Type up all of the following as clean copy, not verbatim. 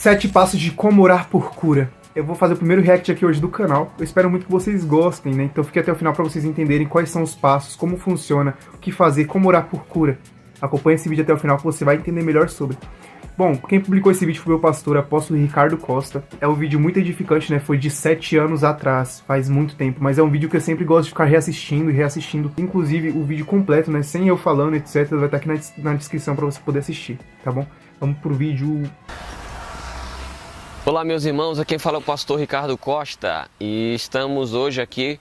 7 passos de como orar por cura. Eu vou fazer o primeiro react aqui hoje do canal. Eu espero muito que vocês gostem, né? Então fique até o final para vocês entenderem quais são os passos, como funciona, o que fazer, como orar por cura. Acompanhe esse vídeo até o final que você vai entender melhor sobre. Bom, quem publicou esse vídeo foi o meu pastor, apóstolo Ricardo Costa. É um vídeo muito edificante, né? Foi de 7 anos atrás, faz muito tempo. Mas é um vídeo que eu sempre gosto de ficar reassistindo e reassistindo. Inclusive, o vídeo completo, né? Sem eu falando, etc. Vai estar aqui na descrição para você poder assistir, tá bom? Vamos pro vídeo. Olá, meus irmãos, aqui quem fala é o pastor Ricardo Costa. E estamos hoje aqui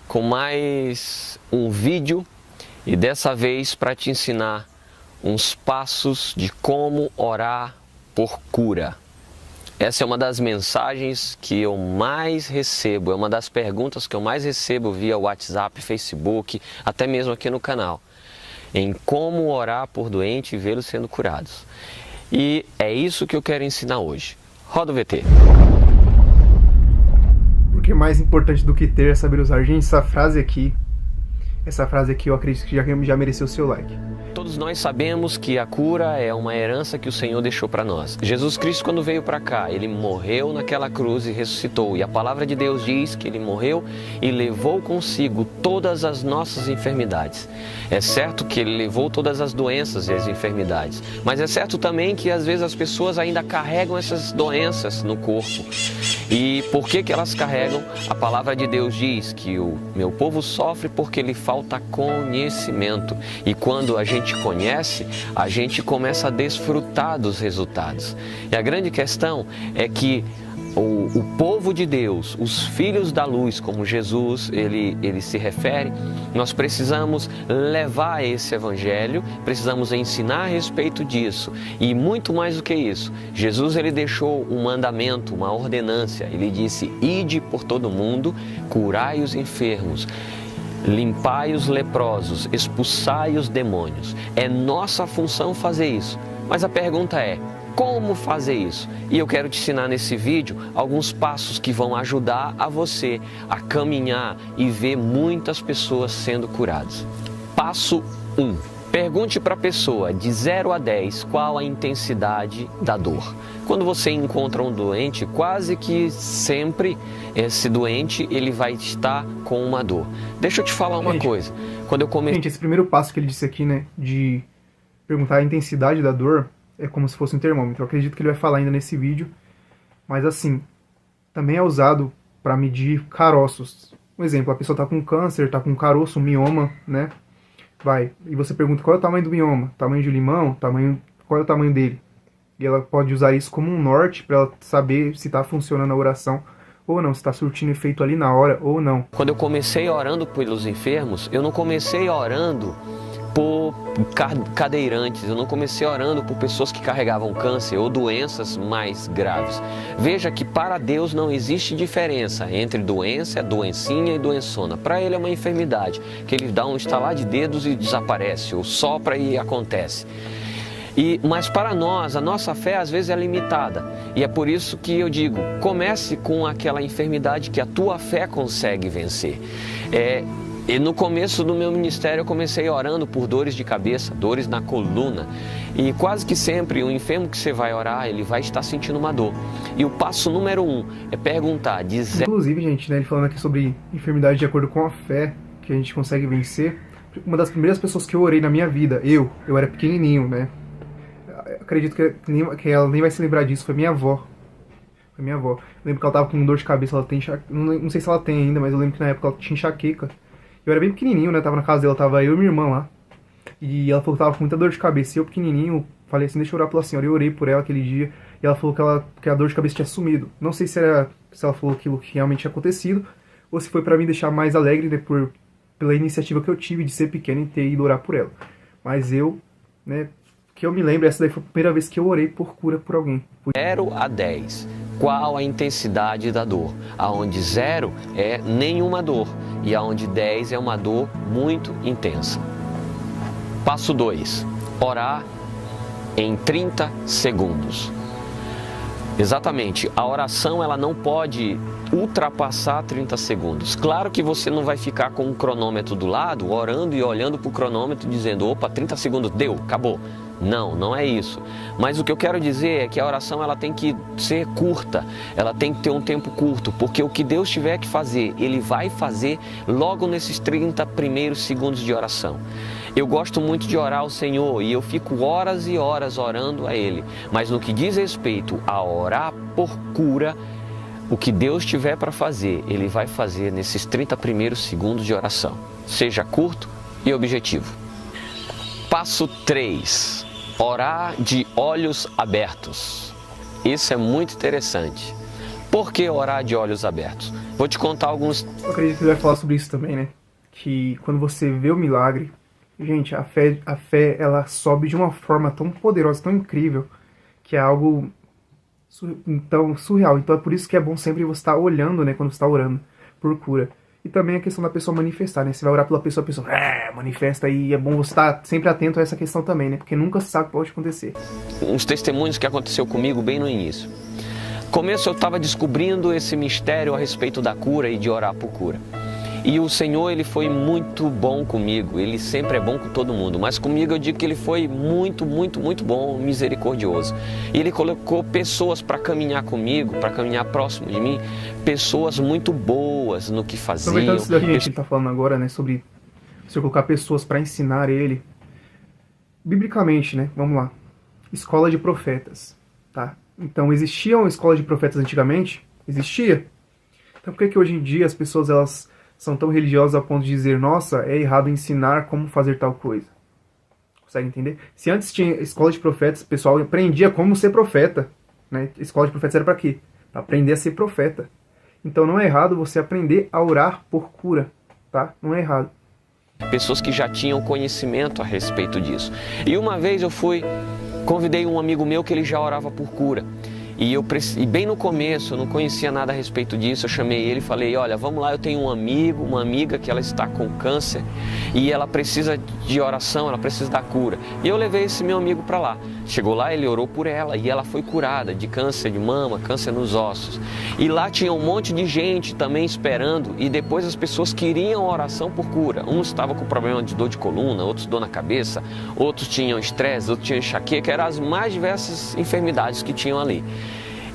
com mais um vídeo. E dessa vez para te ensinar uns passos de como orar por cura. Essa é uma das mensagens que eu mais recebo, é uma das perguntas que eu mais recebo via WhatsApp, Facebook, até mesmo aqui no canal. Em como orar por doente e vê-los sendo curados. E é isso que eu quero ensinar hoje. Roda o VT. Porque mais importante do que ter é saber usar. Gente, essa frase aqui eu acredito que já mereceu o seu like. Todos nós sabemos que a cura é uma herança que o Senhor deixou para nós. Jesus Cristo, quando veio para cá, Ele morreu naquela cruz e ressuscitou. E a palavra de Deus diz que Ele morreu e levou consigo todas as nossas enfermidades. É certo que Ele levou todas as doenças e as enfermidades. Mas é certo também que às vezes as pessoas ainda carregam essas doenças no corpo. E por que elas carregam? A palavra de Deus diz que o meu povo sofre porque lhe falta conhecimento. E quando a gente conhece, a gente começa a desfrutar dos resultados. E a grande questão é que o povo de Deus, os filhos da luz, como Jesus ele se refere, nós precisamos levar esse evangelho, precisamos ensinar a respeito disso. E muito mais do que isso, Jesus ele deixou um mandamento, uma ordenância. Ele disse: ide por todo mundo, curai os enfermos, limpai os leprosos, expulsai os demônios. É nossa função fazer isso. Mas a pergunta é: como fazer isso? E eu quero te ensinar nesse vídeo alguns passos que vão ajudar a você a caminhar e ver muitas pessoas sendo curadas. Passo 1. Pergunte para a pessoa de 0 a 10 qual a intensidade da dor. Quando você encontra um doente, quase que sempre esse doente ele vai estar com uma dor. Deixa eu te falar uma coisa. Quando eu comecei... Gente, esse primeiro passo que ele disse aqui, né, de perguntar a intensidade da dor, é como se fosse um termômetro. Eu acredito que ele vai falar ainda nesse vídeo. Mas assim, também é usado para medir caroços. Um exemplo, a pessoa está com câncer, está com caroço, um mioma, né? E você pergunta qual é o tamanho do mioma, tamanho de limão, qual é o tamanho dele. E ela pode usar isso como um norte para ela saber se está funcionando a oração ou não, se está surtindo efeito ali na hora ou não. Quando eu comecei orando pelos enfermos, eu não comecei orando por cadeirantes, eu não comecei orando por pessoas que carregavam câncer ou doenças mais graves. Veja que para Deus não existe diferença entre doença, doencinha e doençona. Para Ele é uma enfermidade, que Ele dá um estalar de dedos e desaparece, ou sopra e acontece. Mas para nós, a nossa fé às vezes é limitada. E é por isso que eu digo, comece com aquela enfermidade que a tua fé consegue vencer. E no começo do meu ministério eu comecei orando por dores de cabeça, dores na coluna. E quase que sempre o enfermo que você vai orar, ele vai estar sentindo uma dor. E o passo número 1 é perguntar, dizer... Inclusive, gente, né, ele falando aqui sobre enfermidade de acordo com a fé que a gente consegue vencer. Uma das primeiras pessoas que eu orei na minha vida, eu era pequenininho, né? Acredito que ela nem vai se lembrar disso, foi minha avó. Foi minha avó. Eu lembro que ela tava com dor de cabeça, ela tem enxaqueca. Não sei se ela tem ainda, mas eu lembro que na época ela tinha enxaqueca. Eu era bem pequenininho, né? Tava na casa dela, tava eu e minha irmã lá. E ela falou que tava com muita dor de cabeça. E eu pequenininho, falei assim, deixa eu orar pela senhora. Eu orei por ela aquele dia. E ela falou que a dor de cabeça tinha sumido. Não sei se ela falou aquilo que realmente tinha acontecido. Ou se foi pra me deixar mais alegre, né? Pela iniciativa que eu tive de ser pequeno e ter ido orar por ela. Mas eu, né? Que eu me lembro, essa daí foi a primeira vez que eu orei por cura por alguém. 0 a 10. Qual a intensidade da dor? Aonde 0 é nenhuma dor e aonde 10 é uma dor muito intensa. Passo 2. Orar em 30 segundos. Exatamente, a oração ela não pode ultrapassar 30 segundos. Claro que você não vai ficar com um cronômetro do lado, orando e olhando para o cronômetro dizendo, opa, 30 segundos, deu, acabou. Não, não é isso. Mas o que eu quero dizer é que a oração ela tem que ser curta, ela tem que ter um tempo curto, porque o que Deus tiver que fazer, Ele vai fazer logo nesses 30 primeiros segundos de oração. Eu gosto muito de orar ao Senhor e eu fico horas e horas orando a Ele, mas no que diz respeito a orar por cura, o que Deus tiver para fazer, Ele vai fazer nesses 30 primeiros segundos de oração. Seja curto e objetivo. Passo 3. Orar de olhos abertos. Isso é muito interessante. Por que orar de olhos abertos? Vou te contar alguns... Eu acredito que ele vai falar sobre isso também, né? Que quando você vê o milagre, gente, a fé ela sobe de uma forma tão poderosa, tão incrível, que é algo então surreal. Então é por isso que é bom sempre você estar olhando, né, quando você está orando por cura. E também a questão da pessoa manifestar, né? Você vai orar pela pessoa, a pessoa manifesta, e é bom você estar sempre atento a essa questão também, né? Porque nunca se sabe o que pode acontecer. Uns testemunhos que aconteceu comigo bem no início. No começo eu estava descobrindo esse mistério a respeito da cura e de orar por cura. E o Senhor, Ele foi muito bom comigo, Ele sempre é bom com todo mundo, mas comigo eu digo que Ele foi muito, muito, muito bom, misericordioso. E Ele colocou pessoas para caminhar comigo, para caminhar próximo de mim, pessoas muito boas no que faziam. Aproveitando isso daqui que a gente está falando agora, né, sobre você colocar pessoas para ensinar Ele, biblicamente, né, vamos lá, escola de profetas, tá? Então, existia uma escola de profetas antigamente? Existia. Então, por que hoje em dia as pessoas, elas são tão religiosas a ponto de dizer, nossa, é errado ensinar como fazer tal coisa? Consegue entender? Se antes tinha escola de profetas, o pessoal aprendia como ser profeta, né? Escola de profetas era para quê? Para aprender a ser profeta. Então não é errado você aprender a orar por cura, tá? Não é errado. Pessoas que já tinham conhecimento a respeito disso. E uma vez convidei um amigo meu que ele já orava por cura. E bem no começo, eu não conhecia nada a respeito disso, eu chamei ele e falei, olha, vamos lá, eu tenho um amigo, uma amiga que ela está com câncer e ela precisa de oração, ela precisa da cura. E eu levei esse meu amigo para lá. Chegou lá, ele orou por ela e ela foi curada de câncer de mama, câncer nos ossos. E lá tinha um monte de gente também esperando e depois as pessoas queriam oração por cura. Uns estavam com problema de dor de coluna, outros dor na cabeça, outros tinham estresse, outros tinham enxaqueca, eram as mais diversas enfermidades que tinham ali.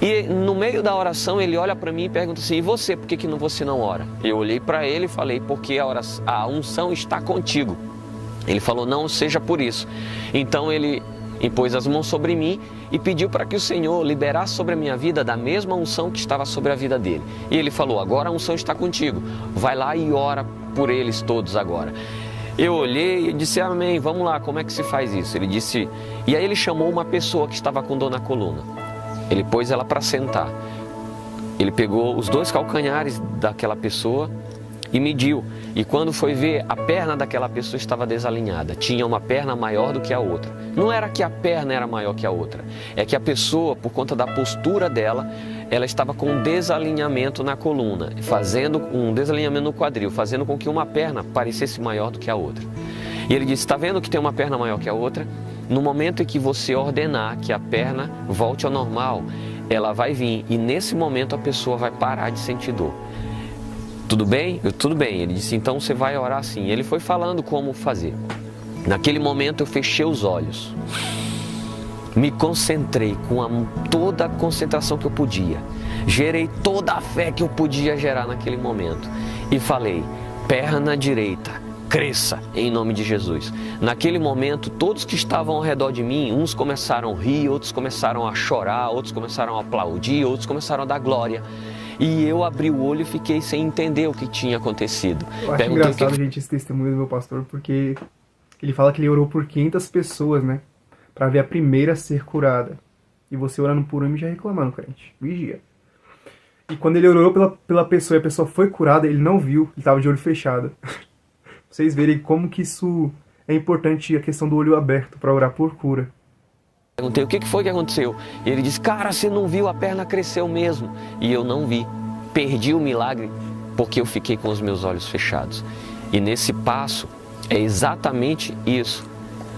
E no meio da oração ele olha para mim e pergunta assim, e você, por que você não ora? Eu olhei para ele e falei, porque a unção está contigo. Ele falou, não seja por isso. Então ele impôs as mãos sobre mim e pediu para que o Senhor liberasse sobre a minha vida da mesma unção que estava sobre a vida dele. E ele falou, agora a unção está contigo, vai lá e ora por eles todos agora. Eu olhei e disse, amém, vamos lá, como é que se faz isso? Ele disse, e aí ele chamou uma pessoa que estava com dor na coluna. Ele pôs ela para sentar. Ele pegou os 2 calcanhares daquela pessoa e mediu. E quando foi ver, a perna daquela pessoa estava desalinhada. Tinha uma perna maior do que a outra. Não era que a perna era maior que a outra. É que a pessoa, por conta da postura dela, ela estava com um desalinhamento na coluna, fazendo um desalinhamento no quadril, fazendo com que uma perna parecesse maior do que a outra. E ele disse, está vendo que tem uma perna maior que a outra? No momento em que você ordenar que a perna volte ao normal, ela vai vir e nesse momento a pessoa vai parar de sentir dor. Tudo bem? Tudo bem. Ele disse, então você vai orar assim. Ele foi falando como fazer. Naquele momento eu fechei os olhos, me concentrei com toda a concentração que eu podia, gerei toda a fé que eu podia gerar naquele momento e falei, perna direita, cresça em nome de Jesus. Naquele momento, todos que estavam ao redor de mim, uns começaram a rir, outros começaram a chorar, outros começaram a aplaudir, outros começaram a dar glória. E eu abri o olho e fiquei sem entender o que tinha acontecido. Eu acho engraçado, gente, esse testemunho do meu pastor, porque ele fala que ele orou por 500 pessoas, né? Pra ver a primeira a ser curada. E você orando por um e já reclamando, crente. Vigia. E quando ele orou pela pessoa e a pessoa foi curada, ele não viu, ele tava de olho fechado. Vocês verem como que isso é importante, a questão do olho aberto para orar por cura. Perguntei o que foi que aconteceu. E ele disse, cara, você não viu, a perna cresceu mesmo. E eu não vi. Perdi o milagre porque eu fiquei com os meus olhos fechados. E nesse passo é exatamente isso.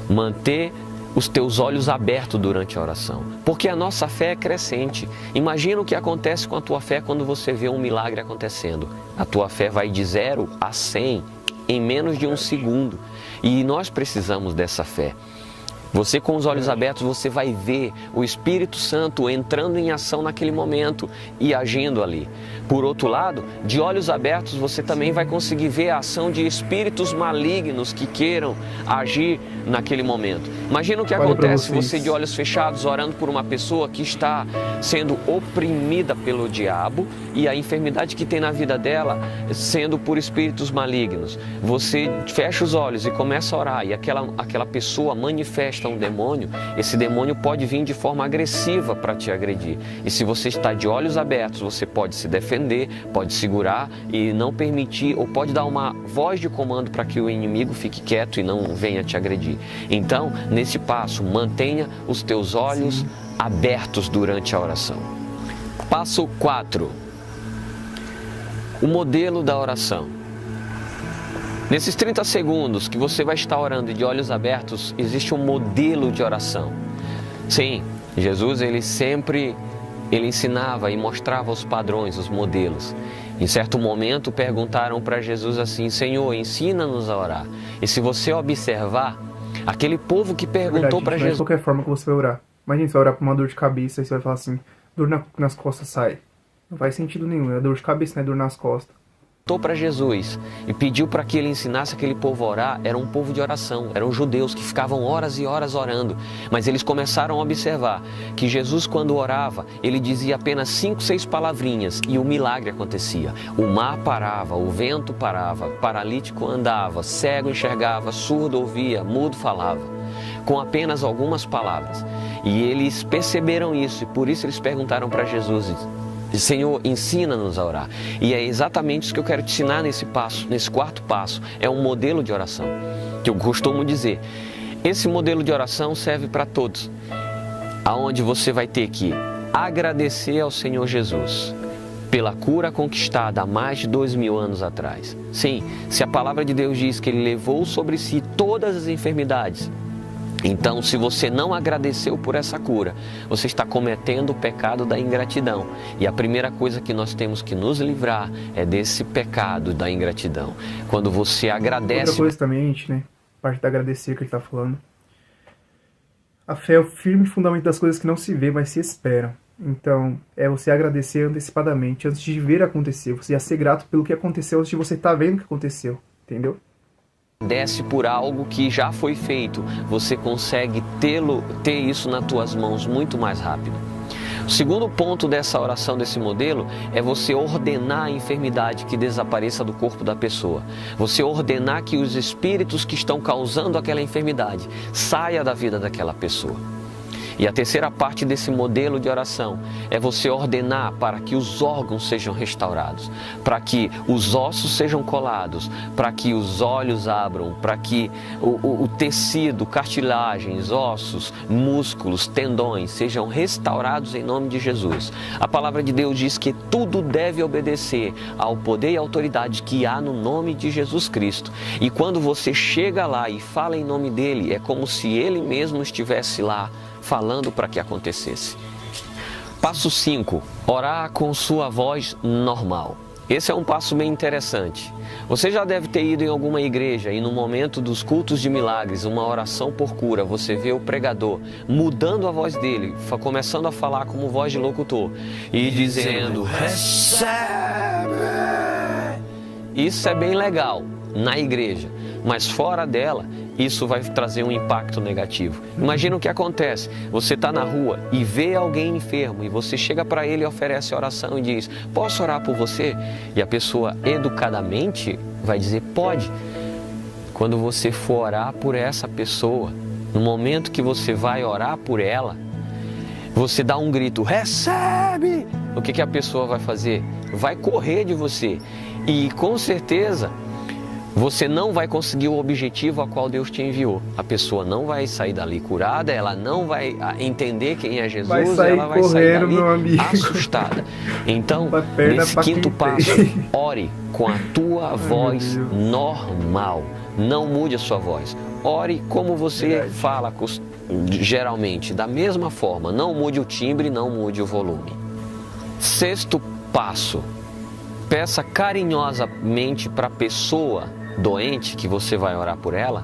Manter os teus olhos abertos durante a oração. Porque a nossa fé é crescente. Imagina o que acontece com a tua fé quando você vê um milagre acontecendo. A tua fé vai de 0 a 100 em menos de 1 segundo. E nós precisamos dessa fé. Você com os olhos abertos, você vai ver o Espírito Santo entrando em ação naquele momento e agindo ali. Por outro lado, de olhos abertos, você também vai conseguir ver a ação de espíritos malignos que queiram agir naquele momento. Imagina o que acontece você de olhos fechados orando por uma pessoa que está sendo oprimida pelo diabo e a enfermidade que tem na vida dela sendo por espíritos malignos. Você fecha os olhos e começa a orar e aquela pessoa manifesta um demônio. Esse demônio pode vir de forma agressiva para te agredir. E se você está de olhos abertos, você pode se defender, pode segurar e não permitir, ou pode dar uma voz de comando para que o inimigo fique quieto e não venha te agredir. Então, nesse passo, mantenha os teus olhos abertos durante a oração. Passo 4. O modelo da oração. Nesses 30 segundos que você vai estar orando de olhos abertos, existe um modelo de oração. Sim, Jesus ele ensinava e mostrava os padrões, os modelos. Em certo momento perguntaram para Jesus assim: Senhor, ensina-nos a orar. E se você observar, aquele povo que perguntou para Jesus... Não é de qualquer forma que você vai orar. Imagina, você vai orar por uma dor de cabeça e você vai falar assim: dor nas costas sai. Não faz sentido nenhum, é dor de cabeça, não é dor nas costas. Para Jesus e pediu para que ele ensinasse aquele povo a orar. Era um povo de oração, eram judeus que ficavam horas e horas orando, mas eles começaram a observar que Jesus, quando orava, ele dizia apenas 5, 6 palavrinhas e o milagre acontecia. O mar parava, o vento parava, paralítico andava, cego enxergava, surdo ouvia, mudo falava, com apenas algumas palavras. E eles perceberam isso e por isso eles perguntaram para Jesus: Senhor, ensina-nos a orar. E é exatamente isso que eu quero te ensinar nesse passo, nesse quarto passo. É um modelo de oração, que eu costumo dizer. Esse modelo de oração serve para todos, aonde você vai ter que agradecer ao Senhor Jesus pela cura conquistada há mais de 2000 anos atrás. Sim, se a palavra de Deus diz que Ele levou sobre si todas as enfermidades, então, se você não agradeceu por essa cura, você está cometendo o pecado da ingratidão. E a primeira coisa que nós temos que nos livrar é desse pecado da ingratidão. Quando você agradece... Outra coisa também, gente, né? Parte da agradecer que ele está falando. A fé é o firme fundamento das coisas que não se vê, mas se esperam. Então, é você agradecer antecipadamente, antes de ver acontecer. Você já ser grato pelo que aconteceu, antes de você estar vendo o que aconteceu. Entendeu? Desce por algo que já foi feito, você consegue ter isso nas tuas mãos muito mais rápido. O segundo ponto dessa oração, desse modelo, é você ordenar a enfermidade que desapareça do corpo da pessoa. Você ordenar que os espíritos que estão causando aquela enfermidade saia da vida daquela pessoa. E a terceira parte desse modelo de oração é você ordenar para que os órgãos sejam restaurados, para que os ossos sejam colados, para que os olhos abram, para que o tecido, cartilagens, ossos, músculos, tendões sejam restaurados em nome de Jesus. A palavra de Deus diz que tudo deve obedecer ao poder e autoridade que há no nome de Jesus Cristo. E quando você chega lá e fala em nome dele, é como se ele mesmo estivesse lá falando para que acontecesse. Passo 5. Orar com sua voz normal. Esse é um passo bem interessante. Você já deve ter ido em alguma igreja e no momento dos cultos de milagres, uma oração por cura, você vê o pregador mudando a voz dele, começando a falar como voz de locutor e dizendo: recebe! Isso é bem legal na igreja, mas fora dela, isso vai trazer um impacto negativo. Imagina o que acontece. Você está na rua e vê alguém enfermo e você chega para ele e oferece oração e diz: posso orar por você? E a pessoa educadamente vai dizer: pode. Quando você for orar por essa pessoa, no momento que você vai orar por ela, você dá um grito: recebe! O que a pessoa vai fazer? Vai correr de você. E com certeza você não vai conseguir o objetivo a qual Deus te enviou. A pessoa não vai sair dali curada, ela não vai entender quem é Jesus, ela vai sair dali assustada. Então, nesse quinto passo, ore com a tua voz normal. Não mude a sua voz. Ore como você fala geralmente, da mesma forma. Não mude o timbre, não mude o volume. Sexto passo. Peça carinhosamente para a pessoa doente que você vai orar por ela,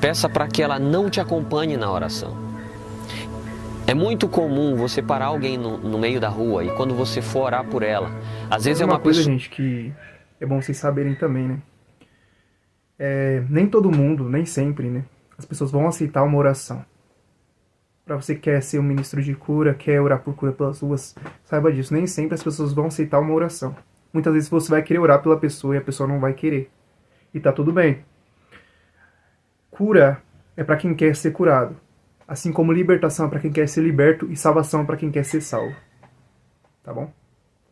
Peça para que ela não te acompanhe na oração. É muito comum você parar alguém no meio da rua e quando você for orar por ela, às vezes é uma coisa, pessoa... gente, que é bom vocês saberem também, né? Nem todo mundo, nem sempre, né? As pessoas vão aceitar uma oração. Pra você que quer ser um ministro de cura, quer orar por cura pelas ruas, saiba disso. Nem sempre as pessoas vão aceitar uma oração. Muitas vezes você vai querer orar pela pessoa e a pessoa não vai querer. E tá tudo bem. Cura é pra quem quer ser curado. Assim como libertação é pra quem quer ser liberto e salvação é pra quem quer ser salvo. Tá bom?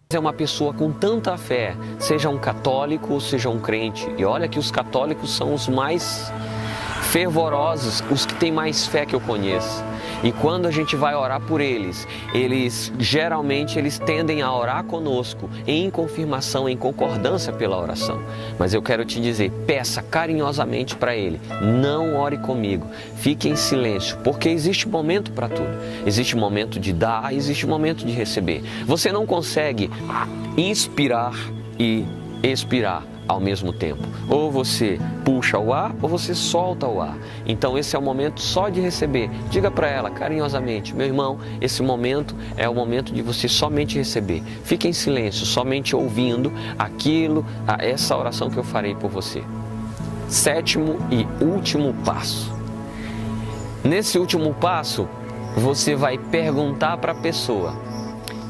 É uma pessoa com tanta fé, seja um católico ou seja um crente. E olha que os católicos são os mais fervorosos, os que têm mais fé que eu conheço. E quando a gente vai orar por eles, geralmente tendem a orar conosco em confirmação, em concordância pela oração. Mas eu quero te dizer, peça carinhosamente para ele, não ore comigo, fique em silêncio, porque existe momento para tudo. Existe momento de dar, existe momento de receber. Você não consegue inspirar e expirar ao mesmo tempo. Ou você puxa o ar ou você solta o ar. Então esse é o momento só de receber. Diga para ela carinhosamente: meu irmão, esse momento é o momento de você somente receber. Fique em silêncio, somente ouvindo essa oração que eu farei por você. 7º e último passo. Nesse último passo, você vai perguntar para a pessoa,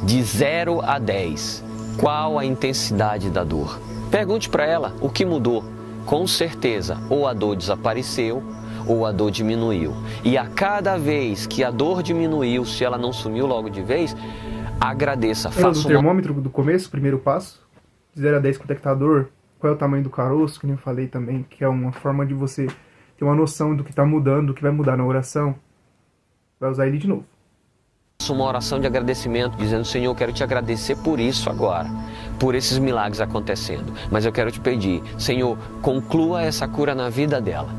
de 0 a 10, qual a intensidade da dor. Pergunte para ela o que mudou. Com certeza, ou a dor desapareceu, ou a dor diminuiu. E a cada vez que a dor diminuiu, se ela não sumiu logo de vez, agradeça. Faça o termômetro do começo, primeiro passo, de 0 a 10, quanto é que tá a dor, qual é o tamanho do caroço, que nem eu falei também, que é uma forma de você ter uma noção do que tá mudando, do que vai mudar na oração. Vai usar ele de novo. Uma oração de agradecimento, dizendo: Senhor, eu quero te agradecer por isso agora, por esses milagres acontecendo, mas eu quero te pedir, Senhor, conclua essa cura na vida dela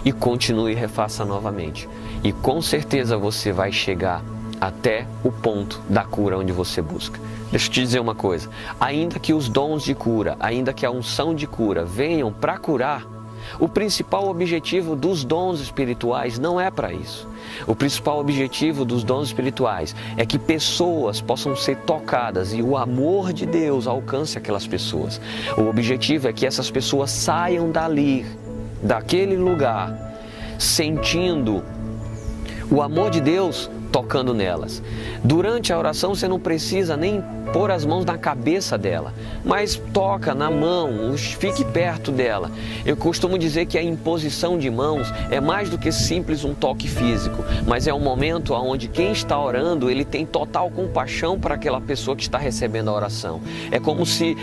e continue e refaça novamente, e com certeza você vai chegar até o ponto da cura onde você busca. Deixa eu te dizer uma coisa, ainda que os dons de cura, ainda que a unção de cura venham para curar, o principal objetivo dos dons espirituais não é para isso. O principal objetivo dos dons espirituais é que pessoas possam ser tocadas e o amor de Deus alcance aquelas pessoas. O objetivo é que essas pessoas saiam dali, daquele lugar, sentindo o amor de Deus tocando nelas. Durante a oração você não precisa nem pôr as mãos na cabeça dela, mas toca na mão, fique perto dela. Eu costumo dizer que a imposição de mãos é mais do que simples um toque físico, mas é um momento onde quem está orando, ele tem total compaixão para aquela pessoa que está recebendo a oração. É como se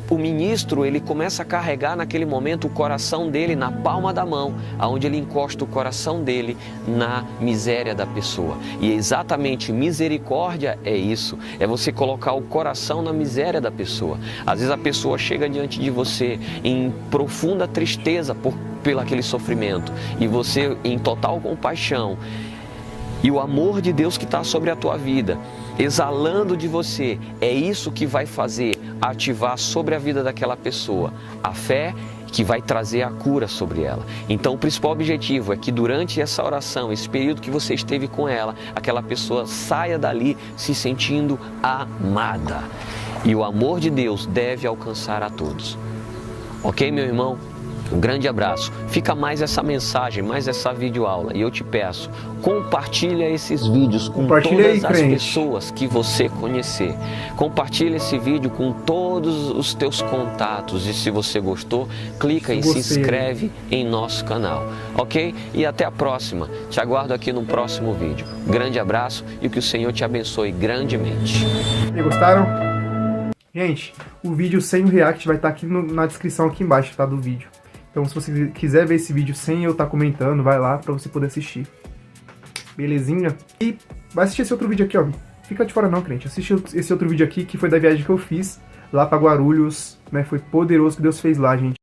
o ministro, ele começa a carregar naquele momento o coração dele na palma da mão, aonde ele encosta o coração dele na miséria da pessoa. E exatamente misericórdia é isso, é você colocar o coração na miséria da pessoa. Às vezes a pessoa chega diante de você em profunda tristeza pelo aquele sofrimento, e você em total compaixão, e o amor de Deus que está sobre a tua vida, exalando de você, é isso que vai fazer ativar sobre a vida daquela pessoa a fé que vai trazer a cura sobre ela. Então o principal objetivo é que durante essa oração, esse período que você esteve com ela, aquela pessoa saia dali se sentindo amada. E o amor de Deus deve alcançar a todos. Ok, meu irmão? Um grande abraço. Fica mais essa mensagem, mais essa videoaula. E eu te peço, compartilha esses vídeos com todas as pessoas que você conhecer. Compartilha esse vídeo com todos os teus contatos. E se você gostou, clica e se inscreve em nosso canal. Ok? E até a próxima. Te aguardo aqui no próximo vídeo. Grande abraço e que o Senhor te abençoe grandemente. E gostaram? Gente, o vídeo sem o react vai estar aqui na descrição aqui embaixo, tá, do vídeo. Então se você quiser ver esse vídeo sem eu estar comentando, vai lá pra você poder assistir. Belezinha? E vai assistir esse outro vídeo aqui, ó. Fica de fora não, crente. Assiste esse outro vídeo aqui, que foi da viagem que eu fiz lá pra Guarulhos, né? Foi poderoso o que Deus fez lá, gente.